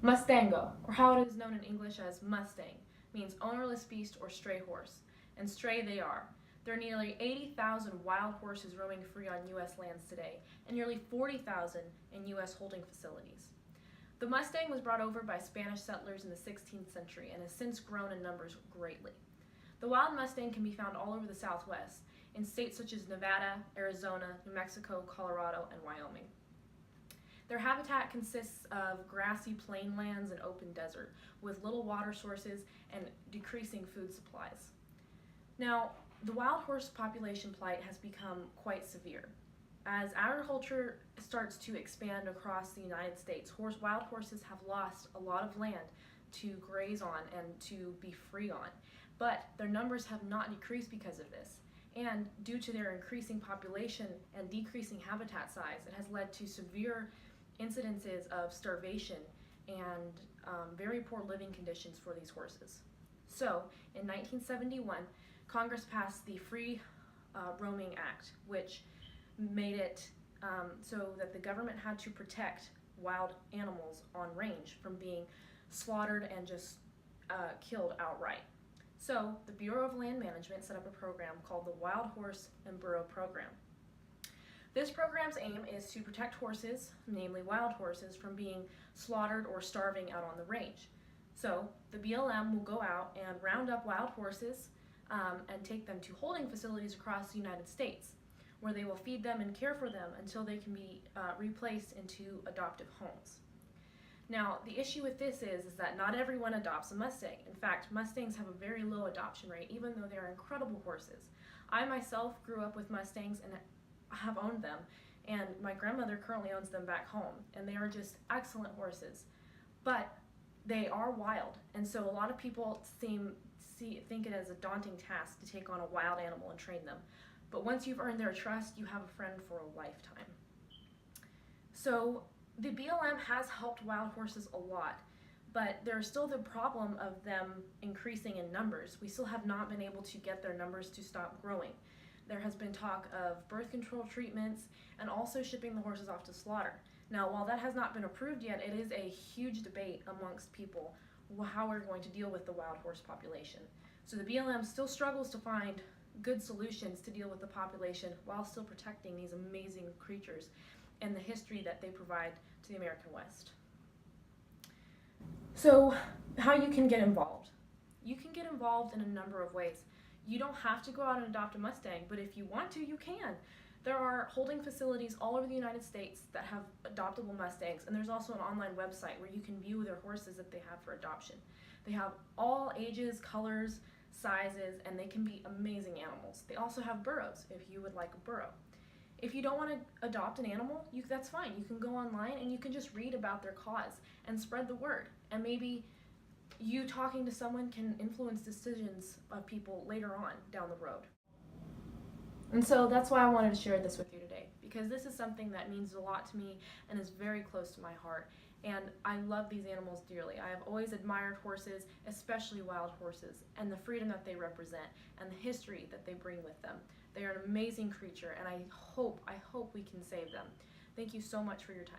Mustango, or how it is known in English as Mustang, means ownerless beast or stray horse, and stray they are. There are nearly 80,000 wild horses roaming free on U.S. lands today, and nearly 40,000 in U.S. holding facilities. The Mustang was brought over by Spanish settlers in the 16th century and has since grown in numbers greatly. The wild Mustang can be found all over the Southwest, in states such as Nevada, Arizona, New Mexico, Colorado, and Wyoming. Their habitat consists of grassy plainlands and open desert, with little water sources and decreasing food supplies. Now, the wild horse population plight has become quite severe. As agriculture starts to expand across the United States, wild horses have lost a lot of land to graze on and to be free on. But their numbers have not decreased because of this. And due to their increasing population and decreasing habitat size, it has led to severe incidences of starvation and very poor living conditions for these horses. So, in 1971, Congress passed the Free Roaming Act, which made it so that the government had to protect wild animals on range from being slaughtered and just killed outright. So, the Bureau of Land Management set up a program called the Wild Horse and Burro Program. This program's aim is to protect horses, namely wild horses, from being slaughtered or starving out on the range. So the BLM will go out and round up wild horses and take them to holding facilities across the United States, where they will feed them and care for them until they can be replaced into adoptive homes. Now, the issue with this is that not everyone adopts a Mustang. In fact, Mustangs have a very low adoption rate, even though they are incredible horses. I myself grew up with Mustangs and have owned them, and my grandmother currently owns them back home, and they are just excellent horses. But they are wild, and so a lot of people think it as a daunting task to take on a wild animal and train them. But once you've earned their trust, you have a friend for a lifetime. So the BLM has helped wild horses a lot, but there's still the problem of them increasing in numbers. We still have not been able to get their numbers to stop growing. There has been talk of birth control treatments and also shipping the horses off to slaughter. Now, while that has not been approved yet, it is a huge debate amongst people how we're going to deal with the wild horse population. So the BLM still struggles to find good solutions to deal with the population while still protecting these amazing creatures and the history that they provide to the American West. So, how you can get involved. You can get involved in a number of ways. You don't have to go out and adopt a Mustang, but if you want to, you can. There are holding facilities all over the United States that have adoptable Mustangs, and there's also an online website where you can view their horses that they have for adoption. They have all ages, colors, sizes, and they can be amazing animals. They also have burros if you would like a burro. If you don't want to adopt an animal, that's fine. You can go online and you can just read about their cause and spread the word, and maybe you talking to someone can influence decisions of people later on down the road. And so that's why I wanted to share this with you today, because this is something that means a lot to me and is very close to my heart. And I love these animals dearly. I have always admired horses, especially wild horses, and the freedom that they represent and the history that they bring with them. They are an amazing creature, and I hope we can save them. Thank you so much for your time.